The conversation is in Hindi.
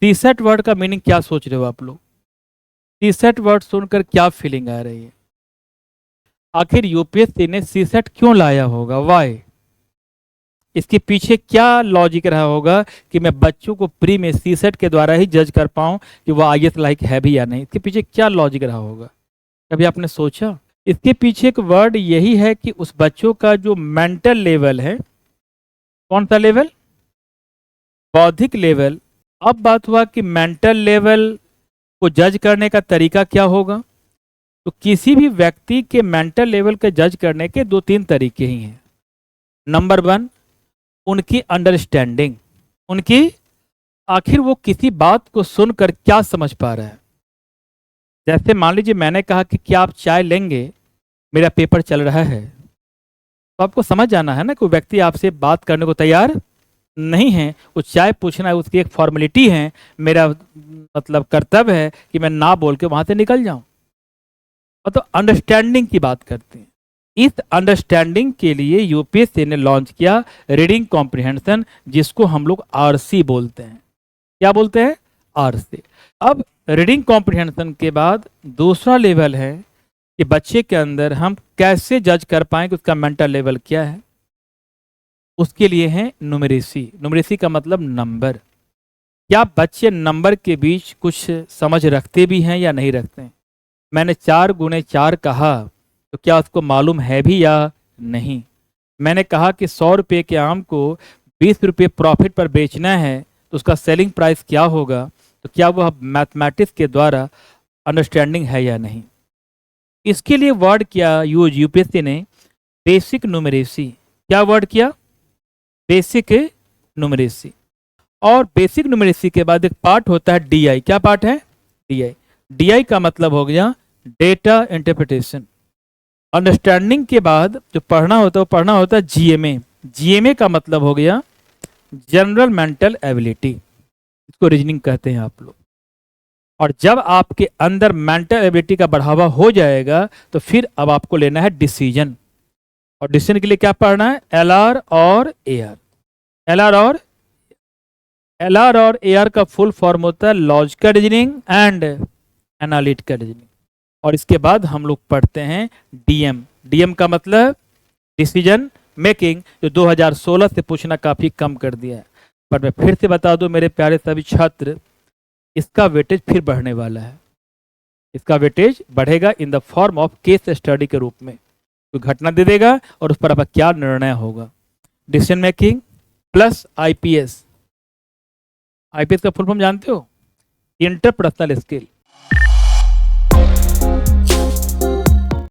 सीसेट वर्ड का मीनिंग क्या सोच रहे हो आप लोग? सीसेट वर्ड सुनकर क्या फीलिंग आ रही है? आखिर यूपीएससी ने सीसेट क्यों लाया होगा? वाई? इसके पीछे क्या लॉजिक रहा होगा कि मैं बच्चों को प्री में सीसेट के द्वारा ही जज कर पाऊं कि वो आईएएस लायक है भी या नहीं? इसके पीछे क्या लॉजिक रहा होगा? कभी आपने सोचा? इसके पीछे एक वर्ड यही है कि उस बच्चों का जो मेंटल लेवल है, कौन सा लेवल? बौद्धिक लेवल। अब बात हुआ कि मेंटल लेवल को जज करने का तरीका क्या होगा? तो किसी भी व्यक्ति के मेंटल लेवल के जज करने के दो तीन तरीके ही हैं। नंबर वन, उनकी अंडरस्टैंडिंग, उनकी आखिर वो किसी बात को सुनकर क्या समझ पा रहा है। जैसे मान लीजिए मैंने कहा कि क्या आप चाय लेंगे, मेरा पेपर चल रहा है, तो आपको समझ जाना है ना कोई व्यक्ति आपसे बात करने को तैयार नहीं है, वो चाय पूछना है उसकी एक फॉर्मेलिटी है, मेरा मतलब कर्तव्य है कि मैं ना बोल के वहां से निकल जाऊं। तो अंडरस्टैंडिंग की बात करते हैं। इस अंडरस्टैंडिंग के लिए यूपीएससी ने लॉन्च किया रीडिंग कॉम्प्रिहेंशन, जिसको हम लोग आरसी बोलते हैं। क्या बोलते हैं? आरसी। अब रीडिंग कॉम्प्रिहेंशन के बाद दूसरा लेवल है कि बच्चे के अंदर हम कैसे जज कर पाएं कि उसका मेंटल लेवल क्या है। उसके लिए है न्यूमेरेसी। न्यूमेरेसी का मतलब नंबर। क्या बच्चे नंबर के बीच कुछ समझ रखते भी हैं या नहीं रखते हैं? मैंने 4 × 4 कहा तो क्या उसको मालूम है भी या नहीं? मैंने कहा कि 100 रुपये के आम को 20 रुपये प्रॉफिट पर बेचना है तो उसका सेलिंग प्राइस क्या होगा? तो क्या वह मैथमेटिक्स के द्वारा अंडरस्टैंडिंग है या नहीं? इसके लिए वर्ड किया यूज यूपीएससी ने, बेसिक न्यूमेरेसी। क्या वर्ड किया? Basic numeracy. और बेसिक न्यूमेरेसी के बाद एक पार्ट होता है डीआई। क्या पार्ट है? डीआई। डीआई का मतलब हो गया डेटा इंटरप्रिटेशन। अंडरस्टैंडिंग के बाद जो पढ़ना होता है वो पढ़ना होता है जीएमए। जीएमए का मतलब हो गया जनरल मेंटल एबिलिटी, इसको रीजनिंग कहते हैं आप लोग। और जब आपके अंदर मेंटल एबिलिटी का बढ़ावा हो जाएगा तो फिर अब आपको लेना है डिसीजन। और डिसीजन के लिए क्या पढ़ना है? एलआर और एआर। एलआर और एआर का फुल फॉर्म होता है logical reasoning and analytical reasoning. और इसके बाद हम लोग पढ़ते हैं डीएम। डीएम का मतलब डिसीजन मेकिंग, जो 2016 से पूछना काफी कम कर दिया है। पर मैं फिर से बता दूं मेरे प्यारे सभी छात्र, इसका वेटेज फिर बढ़ने वाला है। इसका वेटेज बढ़ेगा in the form of case study के रूप में। कोई घटना दे देगा और उस पर अब क्या निर्णय होगा। Decision making plus IPS. IPS का फुल फॉर्म जानते हो? Interpersonal skill.